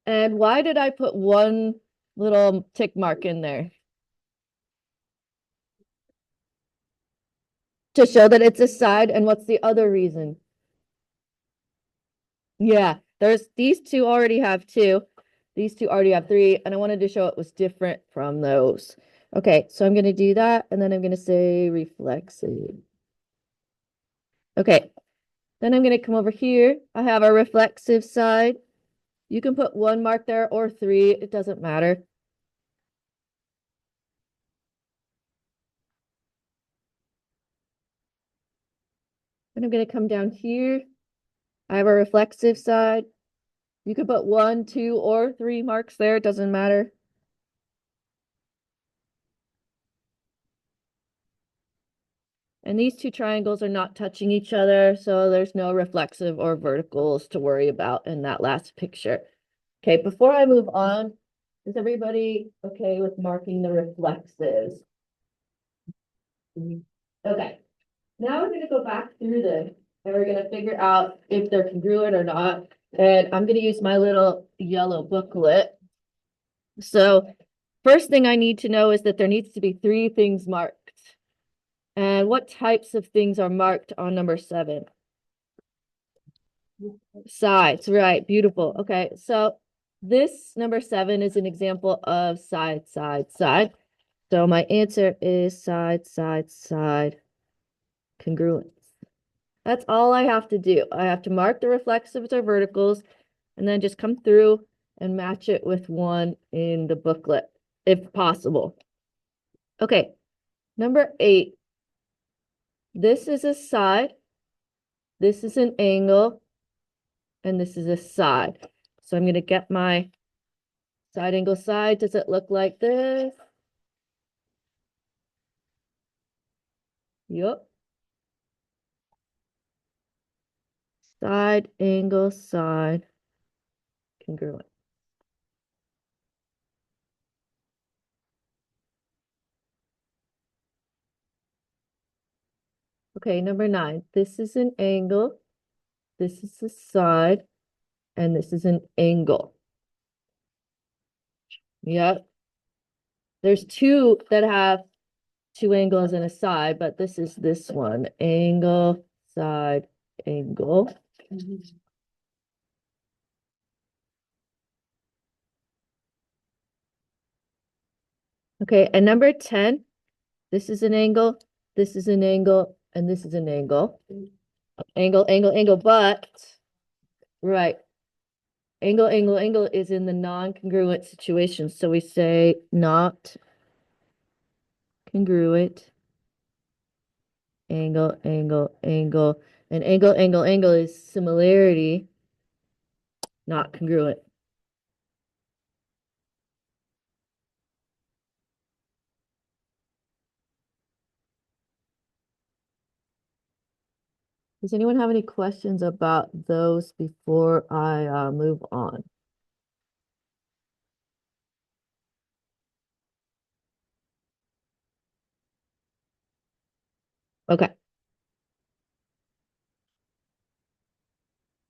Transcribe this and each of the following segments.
And why did I put one little tick mark in there? To show that it's a side. And what's the other reason? Yeah, there's these two already have two. These two already have three. And I wanted to show it was different from those. Okay, so I'm going to do that. And then I'm going to say reflexive. Okay, then I'm going to come over here. I have a reflexive side. You can put one mark there or three. It doesn't matter. And I'm going to come down here. I have a reflexive side. You could put one, two, or three marks there. It doesn't matter. And these two triangles are not touching each other, so there's no reflexive or verticals to worry about in that last picture. Okay, before I move on, is everybody okay with marking the reflexives? Okay, now we're going to go back through this and we're going to figure out if they're congruent or not. And I'm going to use my little yellow booklet. So first thing I need to know is that there needs to be three things marked. And what types of things are marked on number 7? Sides, right, beautiful. Okay, so this number 7 is an example of side, side, side. So my answer is side, side, side, congruence. That's all I have to do. I have to mark the reflexives or verticals and then just come through and match it with one in the booklet, if possible. Okay, number 8. This is a side, this is an angle, and this is a side. So I'm going to get my side angle side. Does it look like this? Yup. Side angle side congruent. Okay, number 9. This is an angle, this is a side, and this is an angle. Yep. There's two that have two angles and a side, but this is this one. Angle, side, angle. Okay, and number 10, this is an angle, this is an angle, and this is an angle. Angle, angle, angle, but, right. Angle, angle, angle is in the non-congruent situation. So we say not congruent, angle, angle, angle. And angle, angle, angle is similarity, not congruent. Does anyone have any questions about those before I move on? Okay.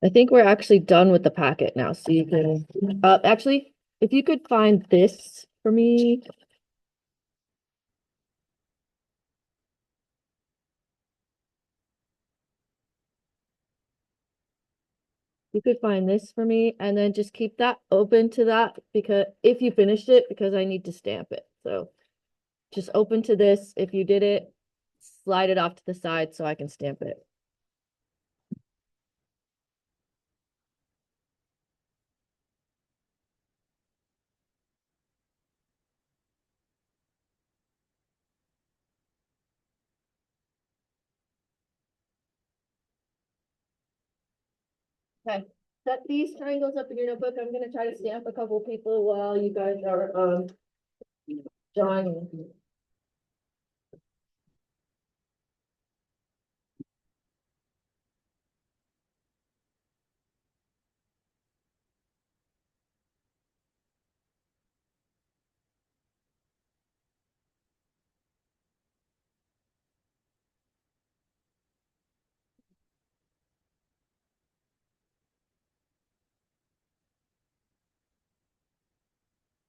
I think we're actually done with the packet now. So you can, actually, if you could find this for me. You could find this for me and then just keep that open to that because if you finished it, because I need to stamp it. So just open to this. If you did it, slide it off to the side so I can stamp it. Okay. Set these triangles up in your notebook. I'm gonna try to stamp a couple people while you guys are drawing.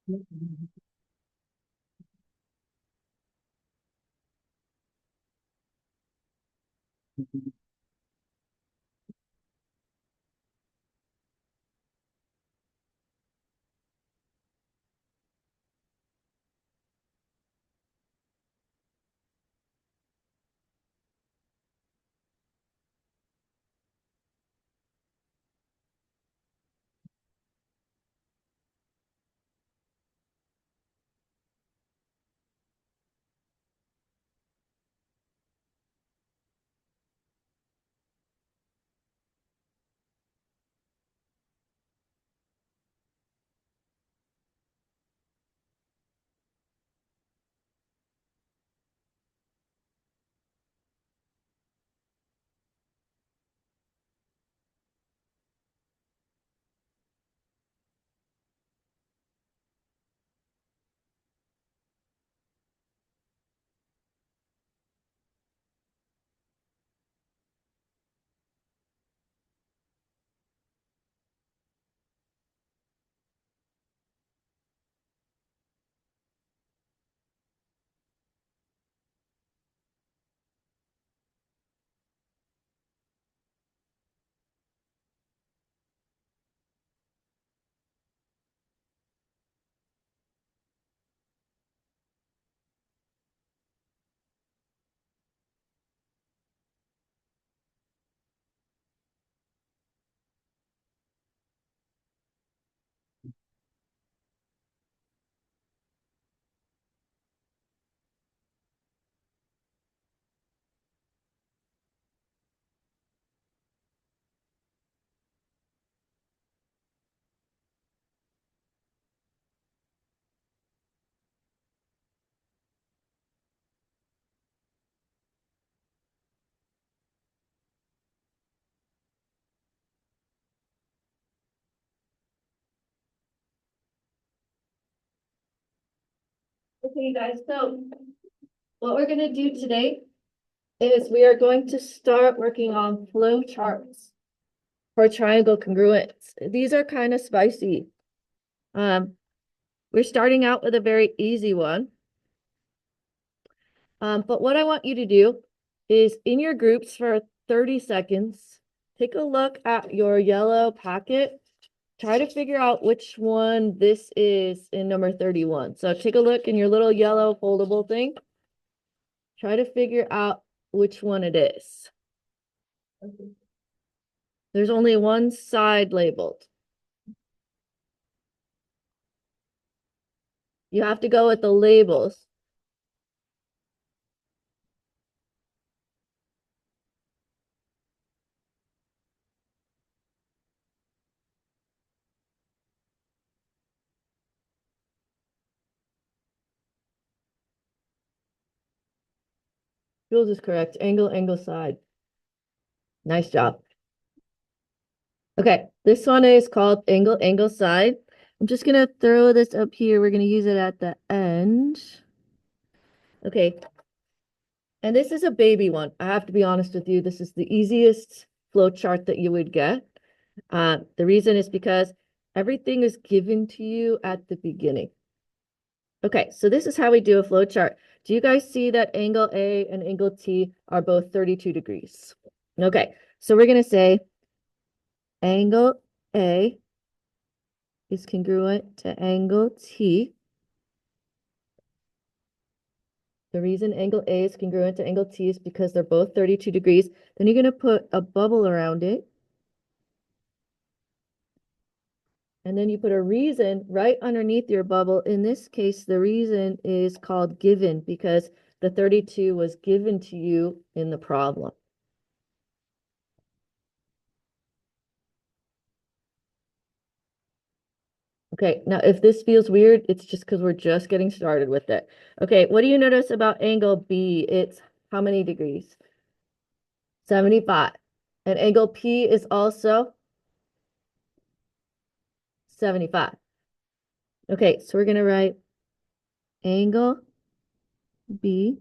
Okay, guys, so what we're gonna do today is we are going to start working on flow charts for triangle congruence. These are kind of spicy. Um, we're starting out with a very easy one. But what I want you to do is in your groups for 30 seconds, take a look at your yellow packet. Try to figure out which one this is in number 31. So take a look in your little yellow foldable thing. Try to figure out which one it is. There's only one side labeled. You have to go with the labels. Jules is correct. Angle, angle, side. Nice job. Okay, this one is called angle, angle, side. I'm just gonna throw this up here. We're gonna use it at the end. Okay, and this is a baby one. I have to be honest with you. This is the easiest flow chart that you would get. The reason is because everything is given to you at the beginning. Okay, so this is how we do a flow chart. Do you guys see that angle A and angle T are both 32 degrees? Okay, so we're gonna say angle A is congruent to angle T. The reason angle A is congruent to angle T is because they're both 32 degrees. Then you're going to put a bubble around it. And then you put a reason right underneath your bubble. In this case, the reason is called given because the 32 was given to you in the problem. Okay, now if this feels weird, it's just because we're just getting started with it. Okay, what do you notice about angle B? It's how many degrees? 75. And angle P is also 75. Okay, so we're going to write angle B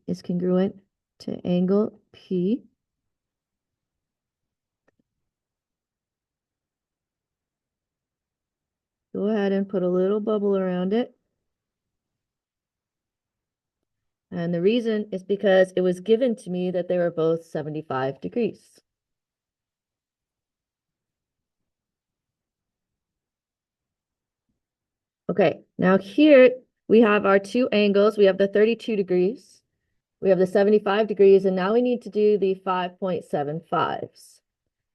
is congruent to angle P. go ahead and put a little bubble around it. And the reason is because it was given to me that they were both 75 degrees. Okay, now here we have our two angles. We have the 32 degrees, we have the 75 degrees, and now we need to do the 5.75s.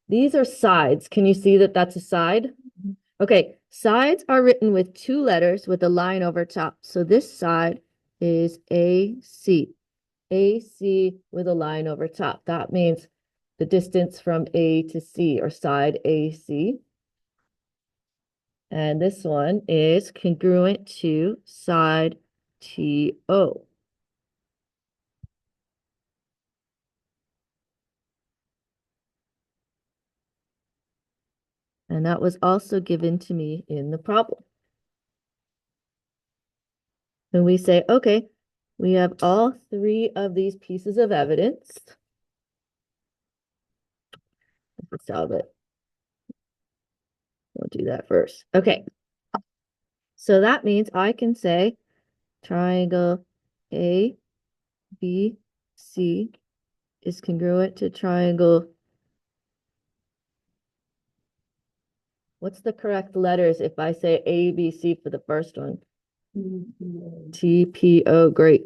These are sides. Can you see that that's a side? Okay, sides are written with two letters with a line over top. So this side is AC. AC with a line over top. That means the distance from A to C, or side AC. And this one is congruent to side TO. And that was also given to me in the problem. And we say, okay, we have all three of these pieces of evidence. Let's solve it. We'll do that first. Okay. So that means I can say triangle A, B, C is congruent to triangle. What's the correct letters if I say A, B, C for the first one? TPO, great.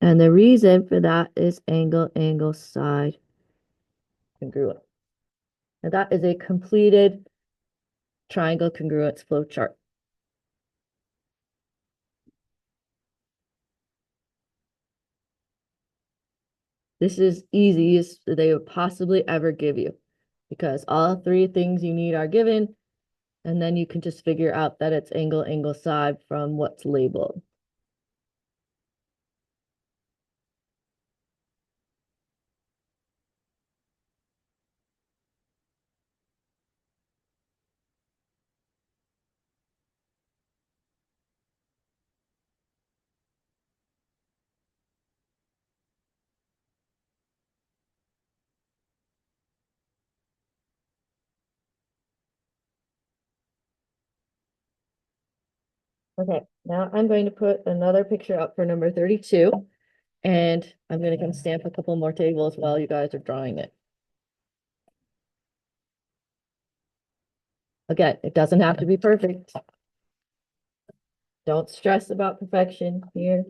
And the reason for that is angle, angle, side congruent. And that is a completed triangle congruence flow chart. This is easiest they would possibly ever give you, because all three things you need are given, and then you can just figure out that it's angle, angle, side from what's labeled. Okay, now I'm going to put another picture up for number 32, and I'm going to come stamp a couple more tables while you guys are drawing it. Again, it doesn't have to be perfect. Don't stress about perfection here.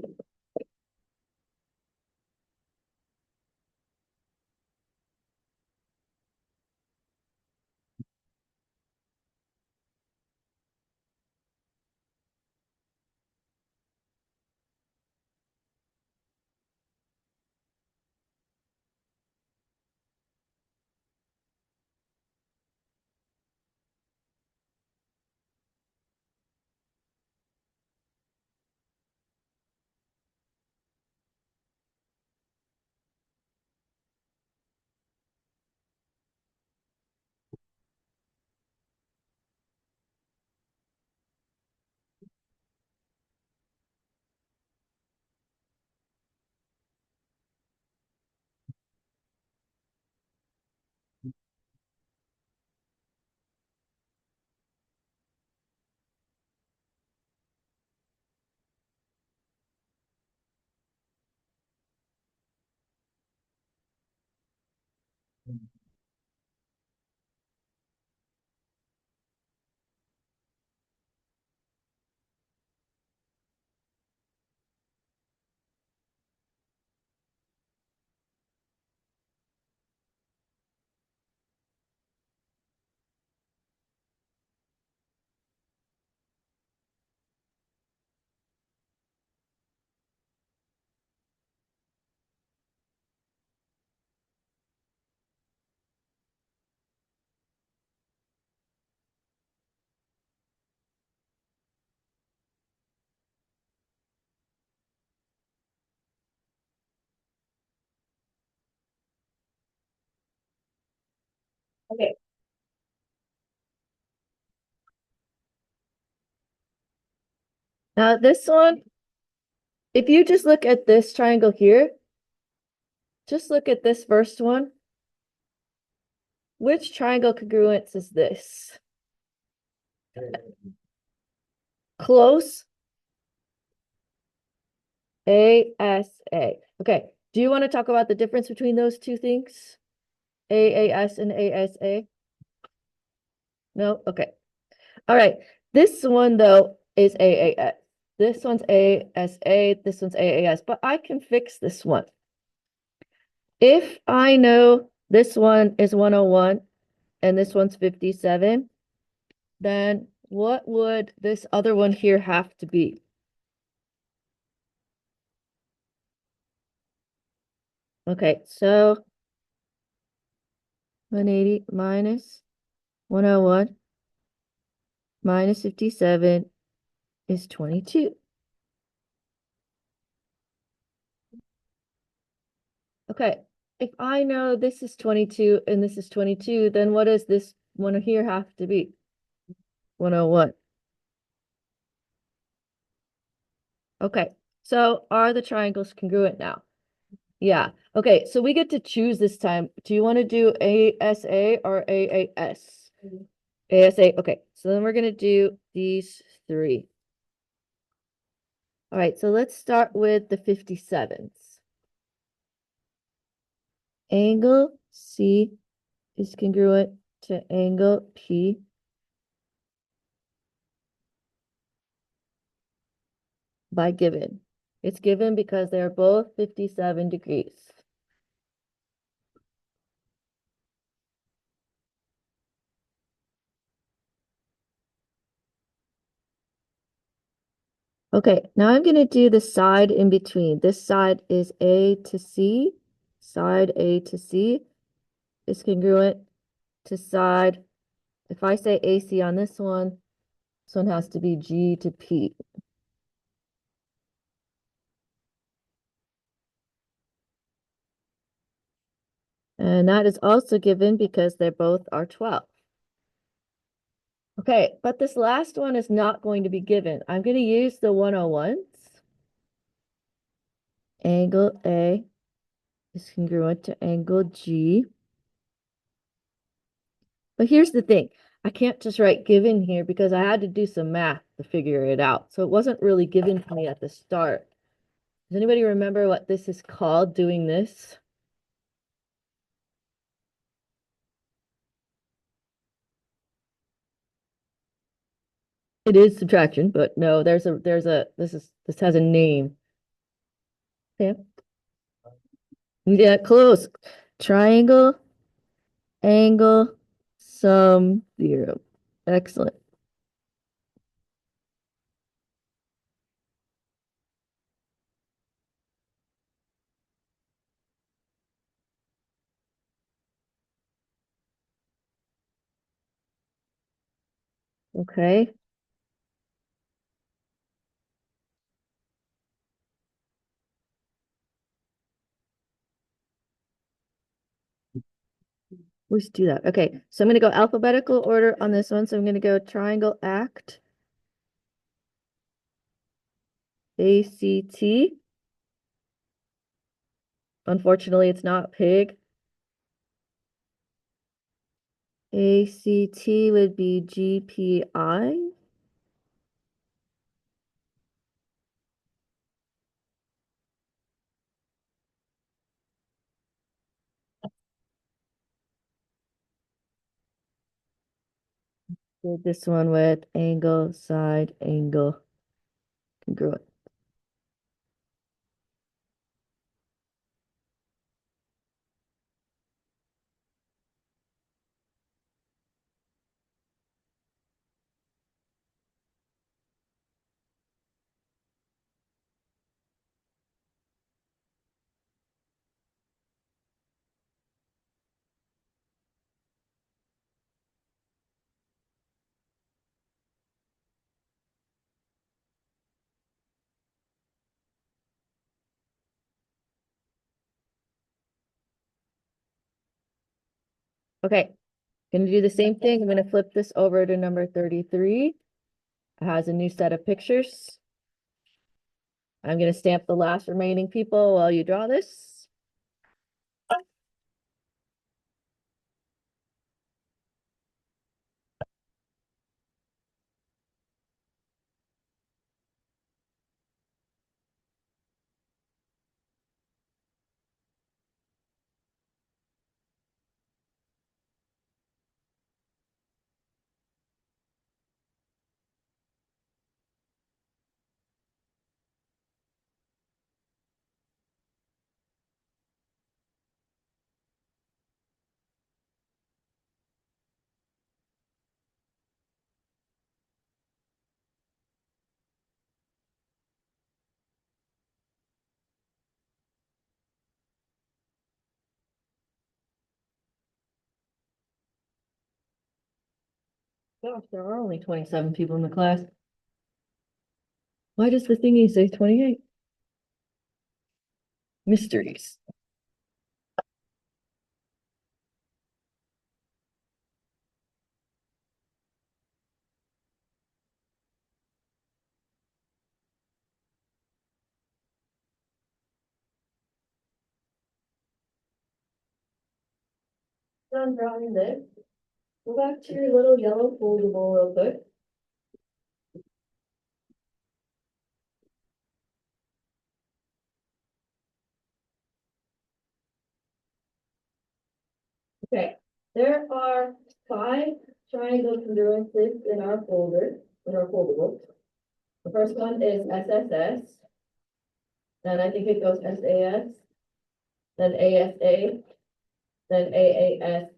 Okay. Now this one, if you just look at this triangle here, just look at this first one. which triangle congruence is this? Close. ASA. Okay. Do you want to talk about the difference between those two things? AAS and ASA? No? Okay. All right. This one, though, is AAS. This one's ASA. This one's AAS. But I can fix this one. If I know this one is 101 and this one's 57, then what would this other one here have to be? Okay, so 180 minus 101 minus 57 is 22. Okay, if I know this is 22 and this is 22, then what does this one here have to be? 101. Okay, so are the triangles congruent now? Yeah. Okay, so we get to choose this time. Do you want to do ASA or AAS? ASA. Okay, so then we're going to do these three. All right, so let's start with the 57s. Angle C is congruent to angle P. By given. It's given because they're both 57 degrees. Okay, now I'm going to do the side in between. This side is A to C. Side A to C is congruent to side. If I say AC on this one has to be G to P. And that is also given because they both are 12. Okay, but this last one is not going to be given. I'm going to use the 101s. Angle A is congruent to angle G. But here's the thing. I can't just write given here because I had to do some math to figure it out. So it wasn't really given to me at the start. Does anybody remember what this is called, doing this? It is subtraction, but no, this has a name. Yeah. Yeah, close. Triangle, angle, sum theorem. Excellent. Okay. Let's do that. Okay, so I'm going to go alphabetical order on this one. So I'm going to go triangle act, ACT. Unfortunately, it's not pig. ACT would be GPI. Did this one with angle, side, angle, congruent. Okay, gonna do the same thing. I'm gonna flip this over to number 33. It has a new set of pictures. I'm gonna stamp the last remaining people while you draw this. Gosh, there are only 27 people in the class. Why does the thingy say 28? Mysteries. Done drawing this. Go back to your little yellow foldable real quick. Okay, there are 5 triangle congruences in our folder, in our foldable. The first one is SSS. Then I think it goes SAS, then ASA, then AAS,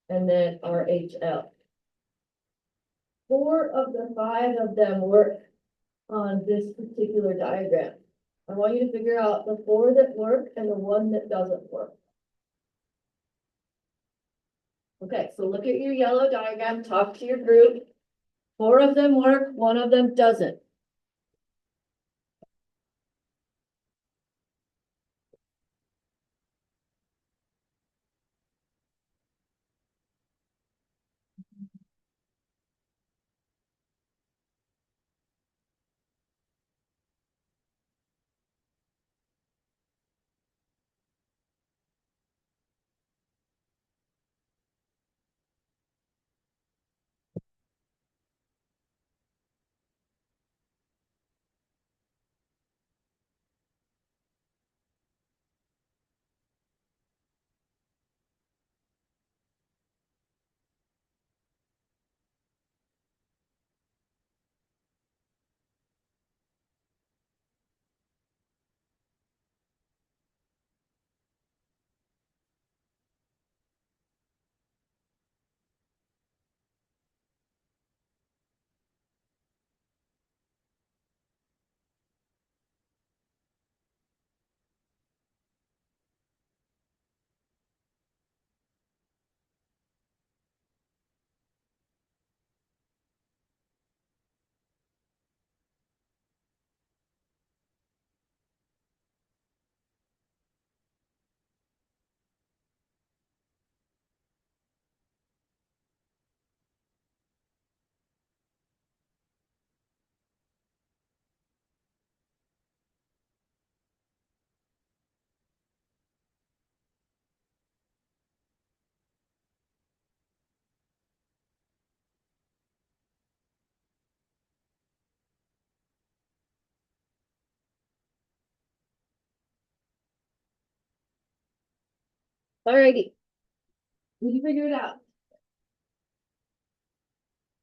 and then RHL. 4 of the 5 of them work on this particular diagram. I want you to figure out the 4 that work and the 1 that doesn't work. Okay, so look at your yellow diagram, talk to your group. 4 of them work, 1 of them doesn't. Alrighty. Did you figure it out?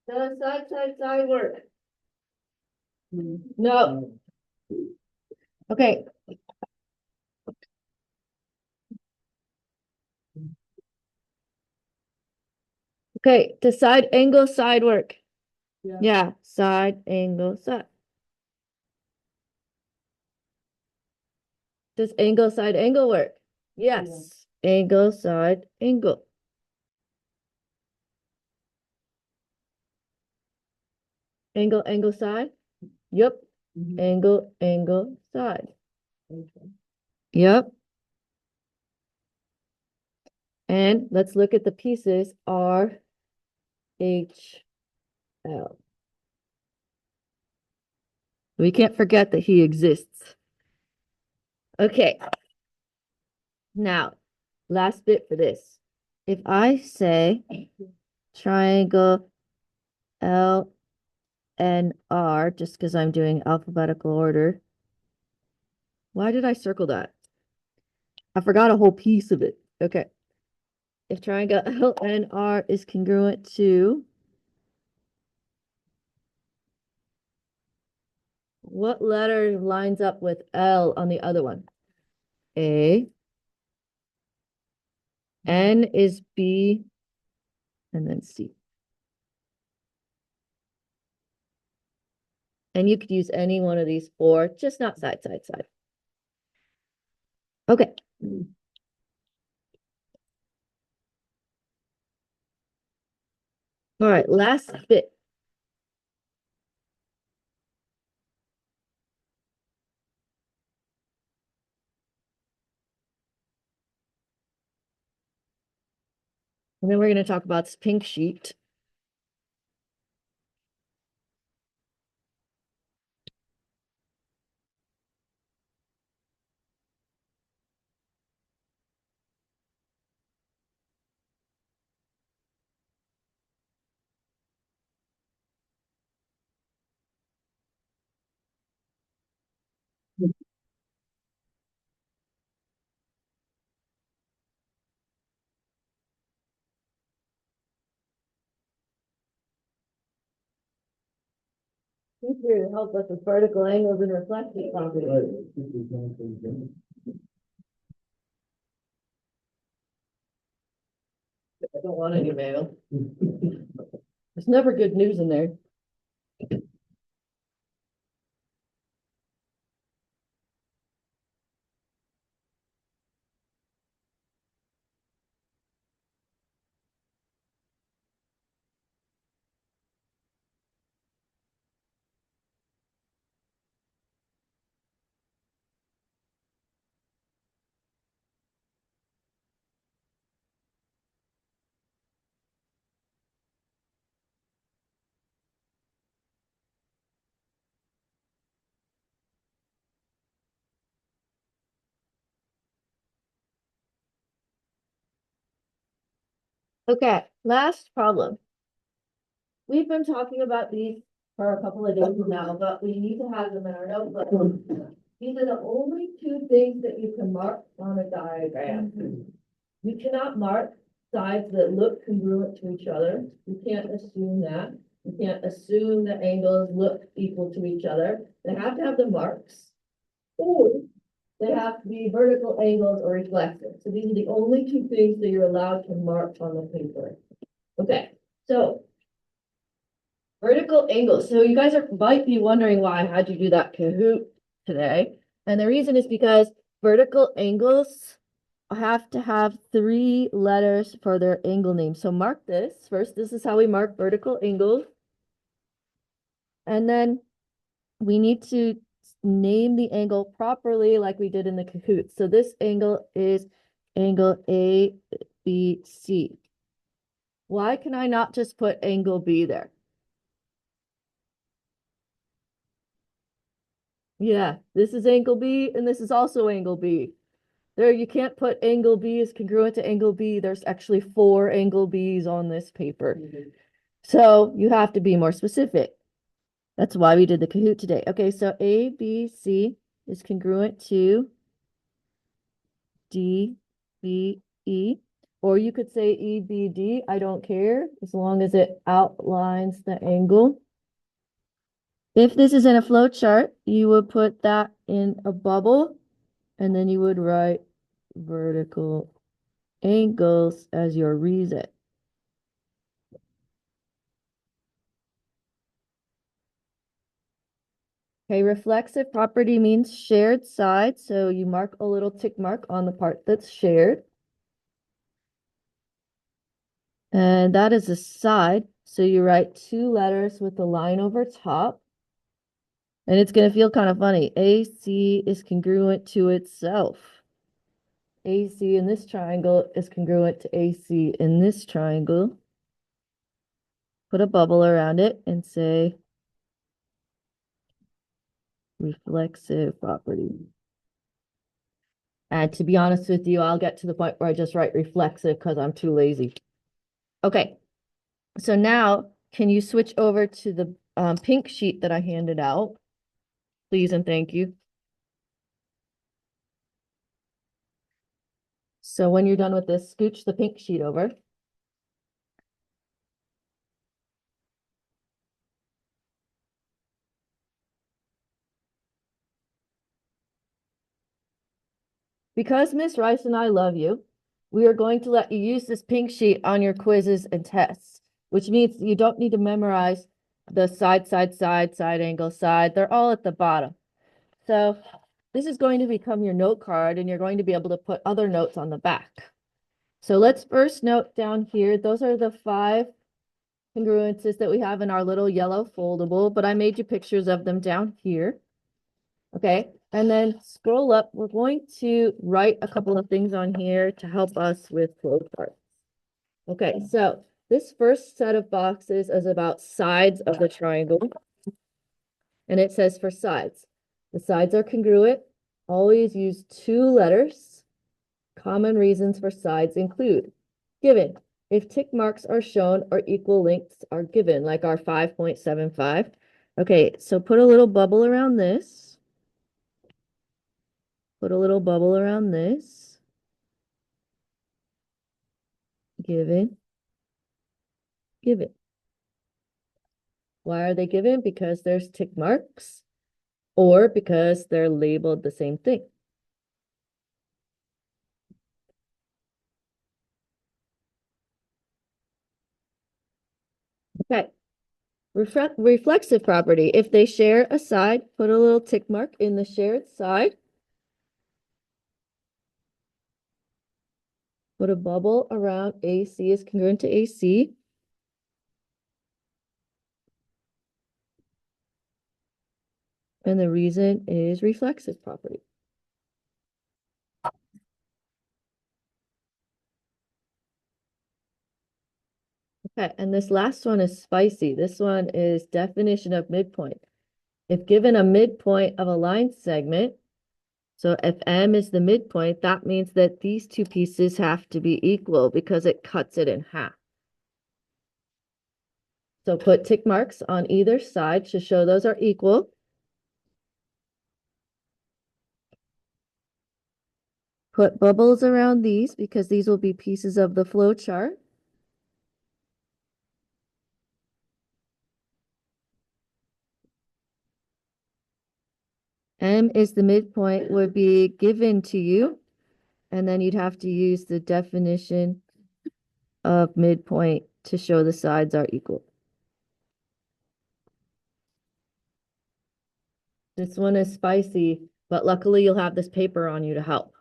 Does side work? No. Okay. Okay, does side angle side work? Yeah, side angle side. Does angle side angle work? Yes. Angle side angle. Angle angle side? Yep. Angle angle side. Yep. And let's look at the pieces R, H, L. We can't forget that he exists. Okay. Now, last bit for this. If I say triangle L and R, just because I'm doing alphabetical order. Why did I circle that? I forgot a whole piece of it. Okay. If triangle L and R is congruent to what letter lines up with L on the other one? A. N is B, and then C. And you could use any one of these 4, just not side, side, side. Okay. All right, last bit. And then we're going to talk about this pink sheet. Here to help us with vertical angles and reflective properties. I don't want any mail. There's never good news in there. Okay, last problem. We've been talking about these for a couple of days now, but we need to have them in our notebook. These are the only two things that you can mark on a diagram. You cannot mark sides that look congruent to each other. You can't assume that. You can't assume that angles look equal to each other. They have to have the marks, or they have to be vertical angles or reflective. So these are the only two things that you're allowed to mark on the paper. Okay, so vertical angles. So you guys might be wondering why I had to do that Kahoot today. And the reason is because vertical angles have to have 3 letters for their angle name. So mark this. First, this is how we mark vertical angles. And then we need to name the angle properly like we did in the Kahoot. So this angle is angle ABC. Why can I not just put angle B there? Yeah, this is angle B and this is also angle B. There, you can't put angle B is congruent to angle B. There's actually 4 angle B's on this paper. So you have to be more specific. That's why we did the Kahoot today. Okay, so ABC is congruent to DBE, or you could say EBD. I don't care as long as it outlines the angle. If this is in a flow chart, you would put that in a bubble and then you would write vertical angles as your reason. Okay, reflexive property means shared side. So you mark a little tick mark on the part that's shared. And that is a side. So you write 2 letters with a line over top. And it's going to feel kind of funny. AC is congruent to itself. AC in this triangle is congruent to AC in this triangle. Put a bubble around it and say reflexive property. And to be honest with you, I'll get to the point where I just write reflexive because I'm too lazy. Okay, so now can you switch over to the pink sheet that I handed out? Please and thank you. So when you're done with this, scooch the pink sheet over. Because Miss Rice and I love you, we are going to let you use this pink sheet on your quizzes and tests, which means you don't need to memorize the side, side angle, side. They're all at the bottom. So this is going to become your note card and you're going to be able to put other notes on the back. So let's first note down here, those are the 5 congruences that we have in our little yellow foldable, but I made you pictures of them down here. Okay, and then scroll up. We're going to write a couple of things on here to help us with flowcharts. Okay, so this first set of boxes is about sides of the triangle. And it says for sides, the sides are congruent. Always use two letters. Common reasons for sides include given. If tick marks are shown or equal lengths are given, like our 5.75. Okay, so put a little bubble around this. Put a little bubble around this. Given. Given. Why are they given? Because there's tick marks or because they're labeled the same thing. Okay. Reflexive property. If they share a side, put a little tick mark in the shared side. Put a bubble around AC is congruent to AC. And the reason is reflexive property. Okay, and this last one is spicy. This one is definition of midpoint. If given a midpoint of a line segment, so if M is the midpoint, that means that these two pieces have to be equal because it cuts it in half. So put tick marks on either side to show those are equal. Put bubbles around these because these will be pieces of the flow chart. M is the midpoint would be given to you, and then you'd have to use the definition of midpoint to show the sides are equal. This one is spicy, but luckily you'll have this paper on you to help.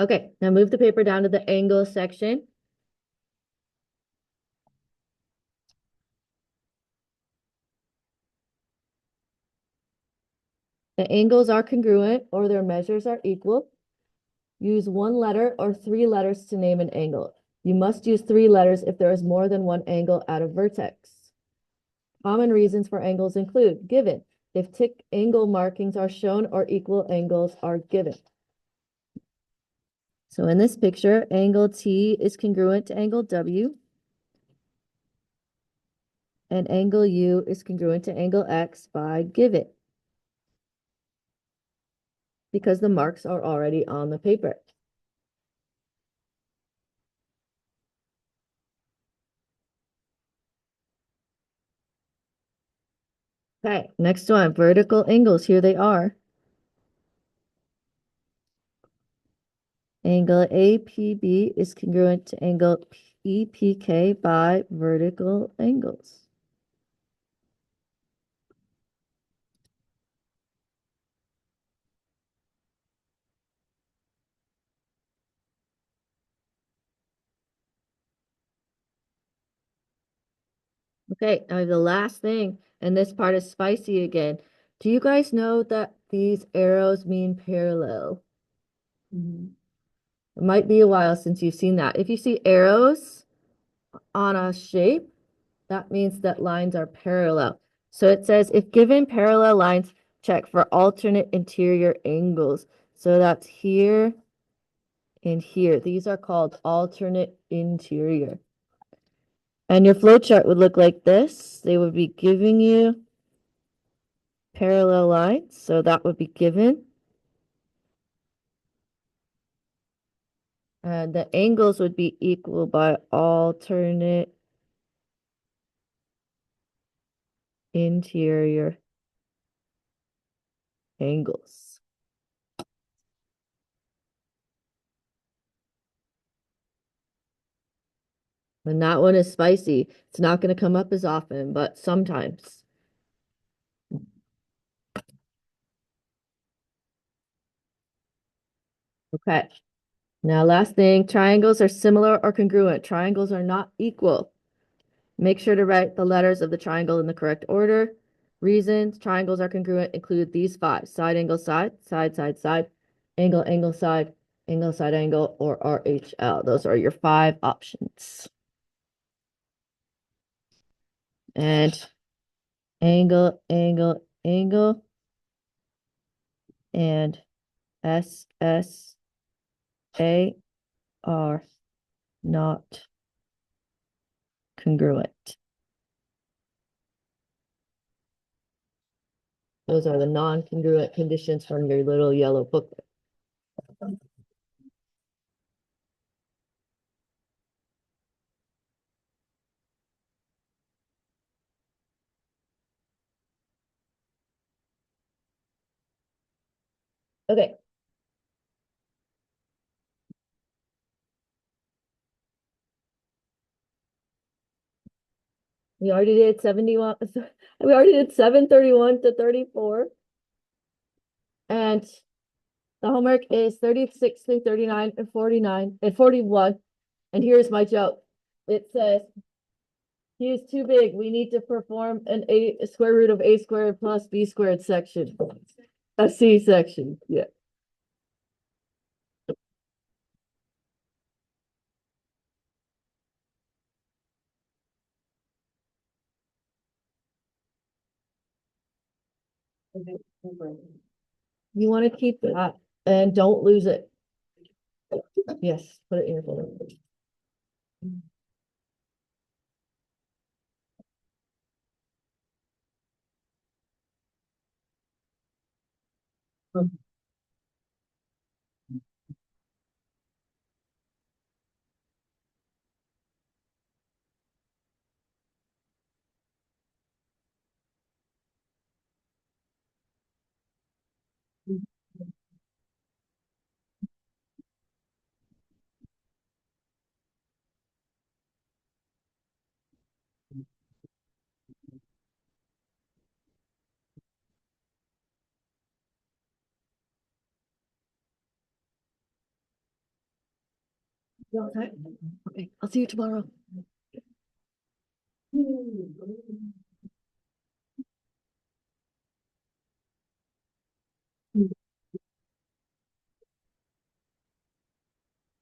Okay, now move the paper down to the angle section. The angles are congruent or their measures are equal. Use one letter or three letters to name an angle. You must use three letters if there is more than one angle at a vertex. Common reasons for angles include given. If tick angle markings are shown or equal angles are given. So in this picture, angle T is congruent to angle W. And angle U is congruent to angle X by given. Because the marks are already on the paper. Okay, next one, vertical angles. Here they are. Angle APB is congruent to angle EPK by vertical angles. Okay, now the last thing, and this part is spicy again. Do you guys know that these arrows mean parallel? It might be a while since you've seen that. If you see arrows on a shape, that means that lines are parallel. So it says if given parallel lines, check for alternate interior angles. So that's here and here. These are called alternate interior. And your flow chart would look like this. They would be giving you parallel lines. So that would be given. And the angles would be equal by alternate interior angles. And that one is spicy. It's not going to come up as often, but sometimes. Okay. Now, last thing, triangles are similar or congruent. Triangles are not equal. Make sure to write the letters of the triangle in the correct order. Reasons triangles are congruent include these five: side, angle, side, side, side, side, angle, angle, side, angle, or RHL. Those are your five options. And angle, angle, angle, and SSA are not congruent. Those are the non-congruent conditions from your little yellow booklet. Okay, we already did 71. We already did 731 to 34. And the homework is 36 through 39 and 49 and 41. And here's my joke. It says, he is too big. We need to perform a square root of a squared plus b squared section. A C section. Yeah. You want to keep that and don't lose it. Yes, put it in your folder. Okay, I'll see you tomorrow.